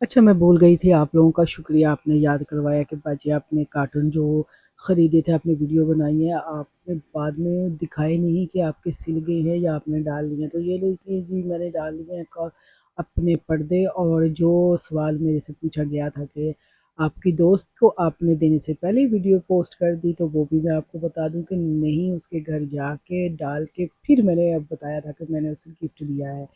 अच्छा, मैं भूल गई थी आप लोगों का शुक्रिया आपने याद करवाया कि बाजी आपने कार्टून जो ख़रीदे थे, आपने वीडियो बनाई है, आपने बाद में दिखाए नहीं कि आपके सिल गए हैं या आपने डाल लिए हैं। तो ये देखिए जी मैंने डाल लिए हैं अपने पर्दे। और जो सवाल मेरे से पूछा गया था कि आपकी दोस्त को आपने देने से पहले वीडियो पोस्ट कर दी, तो वो भी मैं आपको बता दूँ कि नहीं, उसके घर जाके डाल के फिर मैंने अब बताया था कि मैंने उसे गिफ्ट दिया है।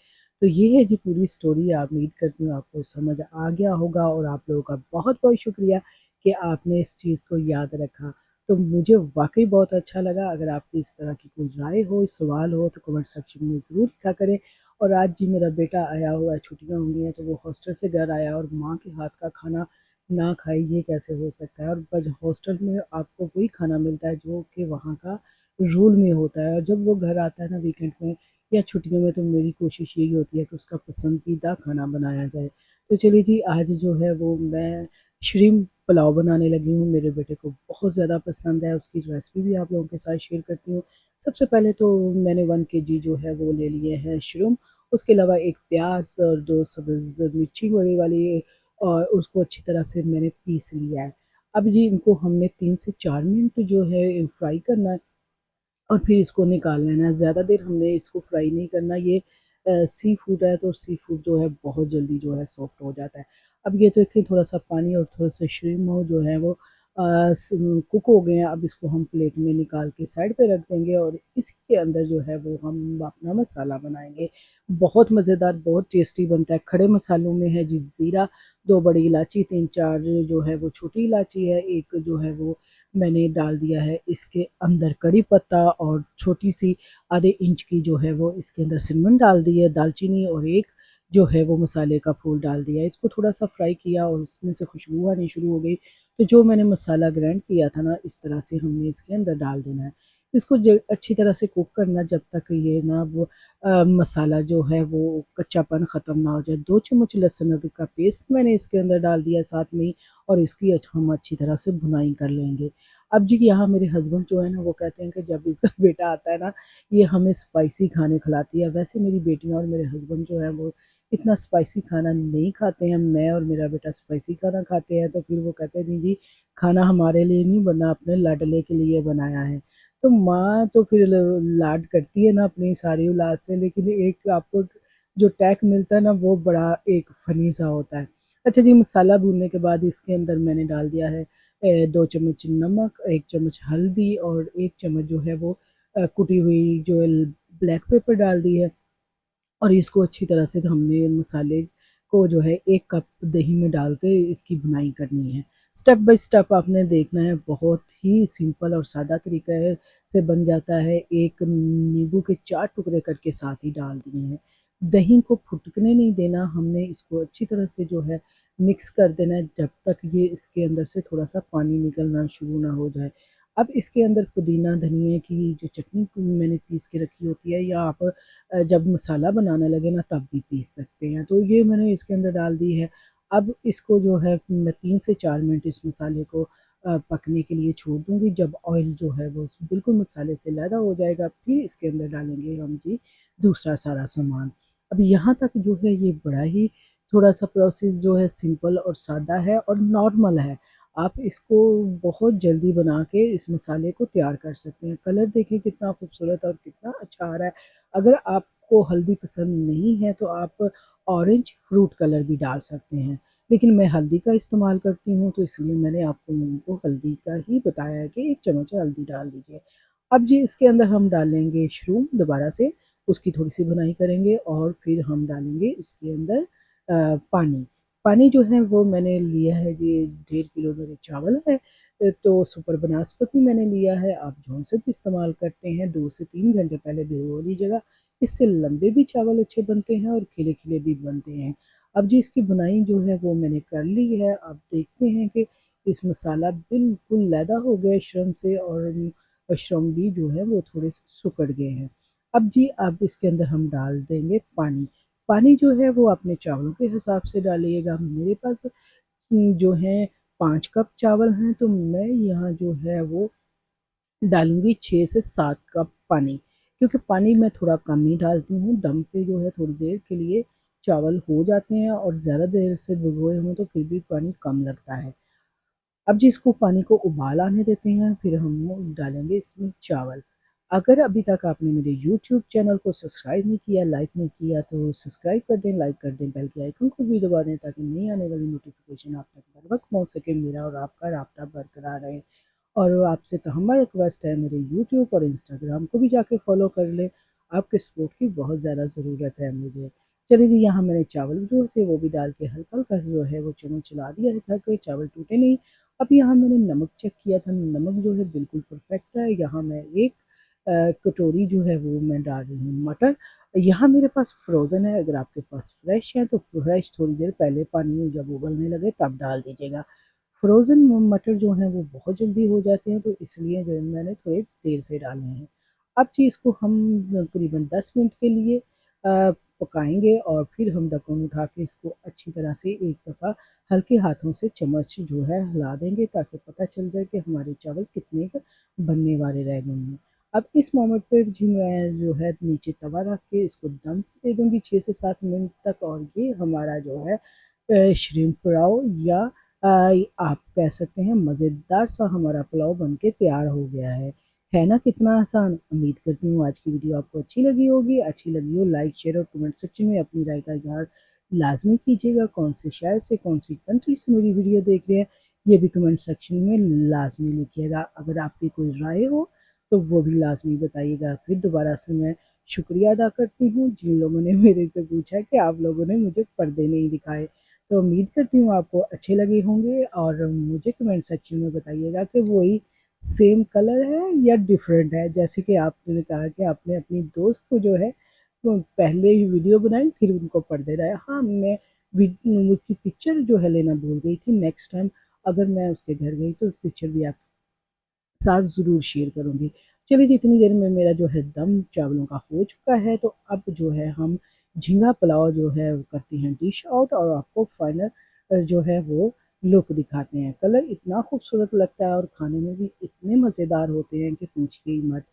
तो ये है जी पूरी स्टोरी। आप उम्मीद करती हूँ आपको समझ आ गया होगा और आप लोगों का बहुत बहुत शुक्रिया कि आपने इस चीज़ को याद रखा। तो मुझे वाकई बहुत अच्छा लगा। अगर आपकी इस तरह की कोई राय हो, सवाल हो तो कमेंट सेक्शन में ज़रूर लिखा करें। और आज जी मेरा बेटा आया हुआ है, छुट्टियाँ होंगी हैं, तो वो हॉस्टल से घर आया और माँ के हाथ का खाना ना खाए ये कैसे हो सकता है। और बस हॉस्टल में आपको वही खाना मिलता है जो कि वहाँ का रूल में होता है। और जब वो घर आता है ना वीकेंड में या छुट्टियों में, तो मेरी कोशिश यही होती है कि उसका पसंदीदा खाना बनाया जाए। तो चलिए जी, आज जो है वो मैं श्रिम्प पुलाव बनाने लगी हूँ। मेरे बेटे को बहुत ज़्यादा पसंद है, उसकी रेसिपी भी आप लोगों के साथ शेयर करती हूँ। सबसे पहले तो मैंने 1 केजी जो है वो ले लिए हैं श्रिम्प। उसके अलावा 1 प्याज और 2 सब्ज़ मिर्ची बड़ी वाली, और उसको अच्छी तरह से मैंने पीस लिया है। अब जी इनको हमने 3 से 4 मिनट जो है फ्राई करना है और फिर इसको निकाल लेना है। ज़्यादा देर हमने इसको फ्राई नहीं करना। ये सी फूड है, तो सी फूड जो है बहुत जल्दी जो है सॉफ्ट हो जाता है। अब ये तो देखिए थोड़ा-सा पानी और थोड़ा-सा श्रिम्प जो है वो कुक हो गए हैं। अब इसको हम प्लेट में निकाल के साइड पे रख देंगे और इसी के अंदर जो है वो हम अपना मसाला बनाएँगे। बहुत मज़ेदार, बहुत टेस्टी बनता है। खड़े मसालों में है जी ज़ीरा, 2 बड़ी इलायची, 3-4 जो है वो छोटी इलायची है, 1 जो है वो मैंने डाल दिया है इसके अंदर कड़ी पत्ता, और छोटी-सी आधे इंच की जो है वो इसके अंदर सिनेमन डाल दी है, दालचीनी, और 1 जो है वो मसाले का फूल डाल दिया है। इसको थोड़ा-सा फ्राई किया और उसमें से खुशबू आनी शुरू हो गई। तो जो मैंने मसाला ग्राइंड किया था ना, इस तरह से हमने इसके अंदर डाल देना है। इसको अच्छी तरह से कुक करना जब तक ये ना वो मसाला जो है वो कच्चापन ख़त्म ना हो जाए। 2 चम्मच लहसुन अदरक का पेस्ट मैंने इसके अंदर डाल दिया साथ में ही, और इसकी हम अच्छी तरह से भुनाई कर लेंगे। अब जी यहाँ मेरे हस्बैंड जो है ना वो कहते हैं कि जब इसका बेटा आता है ना, ये हमें स्पाइसी खाने खिलाती है। वैसे मेरी बेटियाँ और मेरे हस्बैंड जो है वो इतना स्पाइसी खाना नहीं खाते हैं। मैं और मेरा बेटा स्पाइसी खाना खाते हैं, तो फिर वो कहते हैं नहीं जी, खाना हमारे लिए नहीं बना, अपने लाडले के लिए बनाया है। तो माँ तो फिर लाड करती है ना अपनी सारी औलाद से, लेकिन एक आपको जो टैक मिलता है ना वो बड़ा एक फ़नी सा होता है। अच्छा जी, मसाला भूनने के बाद इसके अंदर मैंने डाल दिया है 2 चम्मच नमक, 1 चम्मच हल्दी, और 1 चम्मच जो है वो कुटी हुई जो ब्लैक पेपर डाल दी है। और इसको अच्छी तरह से हमने मसाले को जो है 1 कप दही में डाल के इसकी भुनाई करनी है। स्टेप बाय स्टेप आपने देखना है, बहुत ही सिंपल और सादा तरीका है से बन जाता है। 1 नींबू के 4 टुकड़े करके साथ ही डाल दिए हैं। दही को फुटकने नहीं देना, हमने इसको अच्छी तरह से जो है मिक्स कर देना है जब तक ये इसके अंदर से थोड़ा-सा पानी निकलना शुरू ना हो जाए। अब इसके अंदर पुदीना धनिये की जो चटनी मैंने पीस के रखी होती है, या आप जब मसाला बनाने लगे ना तब भी पीस सकते हैं, तो ये मैंने इसके अंदर डाल दी है। अब इसको जो है मैं 3 से 4 मिनट इस मसाले को पकने के लिए छोड़ दूँगी। जब ऑयल जो है वो बिल्कुल मसाले से लैदा हो जाएगा, फिर इसके अंदर डालेंगे हम जी दूसरा सारा सामान। अब यहाँ तक जो है ये बड़ा ही थोड़ा-सा प्रोसेस जो है सिंपल और सादा है और नॉर्मल है। आप इसको बहुत जल्दी बना के इस मसाले को तैयार कर सकते हैं। कलर देखिए कितना खूबसूरत और कितना अच्छा आ रहा है। अगर आपको हल्दी पसंद नहीं है तो आप ऑरेंज फ्रूट कलर भी डाल सकते हैं। लेकिन मैं हल्दी का इस्तेमाल करती हूँ, तो इसलिए मैंने आपको उनको हल्दी का ही बताया है कि 1 चम्मच हल्दी डाल दीजिए। अब जी इसके अंदर हम डालेंगे मशरूम दोबारा से, उसकी थोड़ी-सी भुनाई करेंगे और फिर हम डालेंगे इसके अंदर पानी। पानी जो है वो मैंने लिया है जी, 1.5 किलो मेरे चावल है, तो सुपर बनास्पति मैंने लिया है। आप जौन-सा भी इस्तेमाल करते हैं, 2 से 3 घंटे पहले भिगो लीजिएगा। इससे लंबे भी चावल अच्छे बनते हैं और खिले-खिले भी बनते हैं। अब जी इसकी बुनाई जो है वो मैंने कर ली है। आप देखते हैं कि इस मसाला बिल्कुल लैदा हो गया है श्रम से, और श्रम भी जो है वो थोड़े से सुकड़ गए हैं। अब इसके अंदर हम डाल देंगे पानी। पानी जो है वो अपने चावलों के हिसाब से डालिएगा। मेरे पास जो है 5 कप चावल हैं, तो मैं यहाँ जो है वो डालूँगी 6 से 7 कप पानी, क्योंकि पानी मैं थोड़ा कम ही डालती हूँ। दम पे जो है थोड़ी देर के लिए चावल हो जाते हैं और ज़्यादा देर से भिगोए हों तो फिर भी पानी कम लगता है। अब जिसको पानी को उबाल आने देते हैं, फिर हम डालेंगे इसमें चावल। अगर अभी तक आपने मेरे यूट्यूब चैनल को सब्सक्राइब नहीं किया, लाइक नहीं किया तो सब्सक्राइब कर दें, लाइक कर दें, बेल के आइकन को भी दबा दें ताकि नई आने वाली नोटिफिकेशन आप तक बर वक्त पहुँच सके, मेरा और आपका राब्ता बरकरार रहे। और आपसे तो हमारा रिक्वेस्ट है, मेरे यूट्यूब और इंस्टाग्राम को भी जाके फॉलो कर लें, आपके सपोर्ट की बहुत ज़्यादा ज़रूरत है मुझे। चलिए जी, यहाँ मैंने चावल जो थे वो भी डाल के हल्का-हल्का जो है वो चम्मच चला दिया था कि चावल टूटे नहीं। अब यहाँ मैंने नमक चेक किया था, नमक जो है बिल्कुल परफेक्ट है। यहाँ मैं एक कटोरी जो है वो मैं डाल रही हूँ मटर। यहाँ मेरे पास फ्रोज़न है, अगर आपके पास फ्रेश है तो फ्रेश थोड़ी देर पहले पानी जब उबलने लगे तब डाल दीजिएगा। फ्रोज़न मटर जो हैं वो बहुत जल्दी हो जाते हैं, तो इसलिए जो है मैंने थोड़ी देर से डाले हैं। अब जी इसको हम करीबन 10 मिनट के लिए पकाएँगे और फिर हम ढक्कन उठा के इसको अच्छी तरह से एक दफ़ा हल्के हाथों से चम्मच जो है हिला देंगे ताकि पता चल जाए कि हमारे चावल कितने क बनने वाले रह गए हैं। अब इस मोमेंट पे जी मैं जो है नीचे तवा रख के इसको दम दे दूँगी 6 से 7 मिनट तक और ये हमारा जो है श्रिम्प पुलाव या आप कह सकते हैं मज़ेदार सा हमारा पुलाव बनके तैयार हो गया है। है ना कितना आसान? उम्मीद करती हूँ आज की वीडियो आपको अच्छी लगी होगी। अच्छी लगी हो लाइक, शेयर और कमेंट सेक्शन में अपनी राय का इज़हार लाज़मी कीजिएगा। कौन से शहर से, कौन सी कंट्री से मेरी वीडियो देख रहे हैं, ये भी कमेंट सेक्शन में लाज़मी लिखिएगा। अगर आपकी कोई राय हो तो वो भी लाज़मी बताइएगा। फिर दोबारा से मैं शुक्रिया अदा करती हूँ जिन लोगों ने मेरे से पूछा कि आप लोगों ने मुझे पर्दे नहीं दिखाए। तो उम्मीद करती हूँ आपको अच्छे लगे होंगे और मुझे कमेंट सेक्शन में बताइएगा कि वही सेम कलर है या डिफरेंट है। जैसे कि आपने कहा कि आपने अपनी दोस्त को जो है वो पहले ही वीडियो बनाई फिर उनको पर्दे लाए। हाँ, मैं उसकी पिक्चर जो है लेना भूल गई थी। नेक्स्ट टाइम अगर मैं उसके घर गई तो पिक्चर भी आपके साथ ज़रूर शेयर करूँगी। चलिए जी, इतनी देर में मेरा जो है दम चावलों का हो चुका है, तो अब जो है हम झींगा पुलाव जो है वो करते हैं डिश आउट और आपको फाइनल जो है वो लुक दिखाते हैं। कलर इतना खूबसूरत लगता है और खाने में भी इतने मज़ेदार होते हैं कि पूछिए ही मत।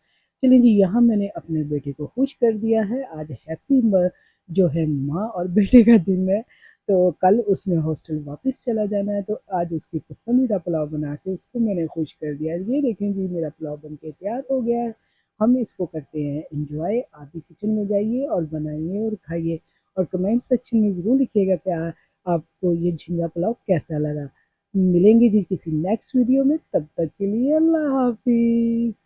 चलिए जी, यहाँ मैंने अपने बेटे को खुश कर दिया है। आज हैप्पी जो है माँ और बेटे का दिन है। तो कल उसने हॉस्टल वापस चला जाना है, तो आज उसकी पसंदीदा पुलाव बना के उसको मैंने खुश कर दिया। ये देखें जी, मेरा पुलाव बन के तैयार हो गया है। हम इसको करते हैं एंजॉय। आप भी किचन में जाइए और बनाइए और खाइए और कमेंट सेक्शन में ज़रूर लिखिएगा कि आपको ये झींगा पुलाव कैसा लगा। मिलेंगे जी किसी नेक्स्ट वीडियो में, तब तक के लिए अल्लाह हाफिज़।